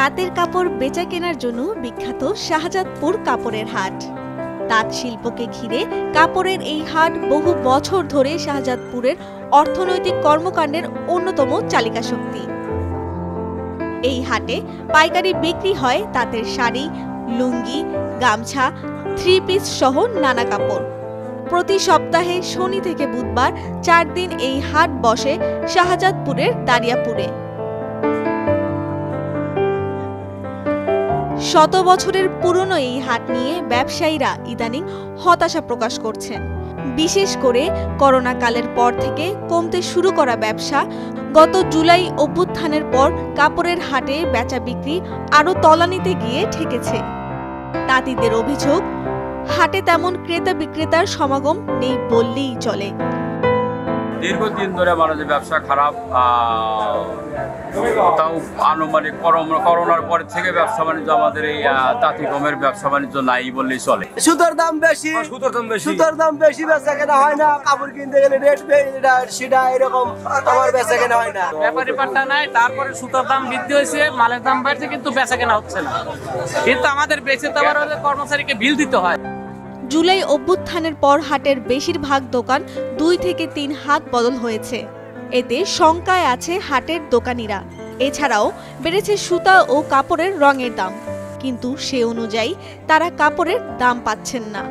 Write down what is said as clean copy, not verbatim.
তাঁতের কাপড় বেচা কেনার জন্য বিখ্যাত শাহজাদপুর কাপড়ের হাট। তাঁত শিল্পকে ঘিরে কাপড়ের এই হাট বহু বছর ধরে শাহজাদপুরের অর্থনৈতিক কর্মকাণ্ডের অন্যতম চালিকা শক্তি। এই হাটে পাইকারি বিক্রি হয় তাঁতের শাড়ি, লুঙ্গি, গামছা, থ্রি পিস সহ নানা কাপড়। প্রতি সপ্তাহে শনি থেকে বুধবার 4 দিন এই হাট বসে শাহজাদপুরের দারিয়াপুরে। শত বছরের পুরনো এই হাট নিয়ে ব্যবসায়ীরা ইদানিং হতাশা প্রকাশ করছেন। বিশেষ করে করোনা কালের পর থেকে কমতে শুরু করা ব্যবসা গত জুলাই অভ্যুত্থানের পর কাপড়ের হাটে বেচা বিক্রি আরও তলানিতে গিয়ে ঠেকেছে। তাঁতিদের অভিযোগ, হাটে তেমন ক্রেতা বিক্রেতার সমাগম নেই বললেই চলে। দীর্ঘদিন ধরে মানুষের ব্যবসা খারাপ, তাও আনুমানিক করোনার পর থেকে ব্যবসা বাণিজ্য আমাদের এই তাঁতি গমের ব্যবসা বাণিজ্য নাই বললেই চলে। সুতোর দাম বেশি, সুতোর দাম বেশি, বেচা কেনা হয় না। কাপড় কিনতে গেলে রেট সেটা এরকম আমার বেচা কেনা হয় না। ব্যাপারী পাট্টা নাই, তারপরে সুতোর দাম বৃদ্ধি হয়েছে, মালের দাম বাড়ছে, কিন্তু বেচা কেনা হচ্ছে না। কিন্তু আমাদের বেচে দেওয়ার হলে কর্মচারীকে বিল দিতে হয়। জুলাই অভ্যুত্থানের পর হাটের বেশিরভাগ দোকান 2 থেকে 3 হাত বদল হয়েছে। এতে শঙ্কায় আছে হাটের দোকানিরা। এছাড়াও বেড়েছে সুতা ও কাপড়ের রঙের দাম, কিন্তু সে অনুযায়ী তারা কাপড়ের দাম পাচ্ছেন না।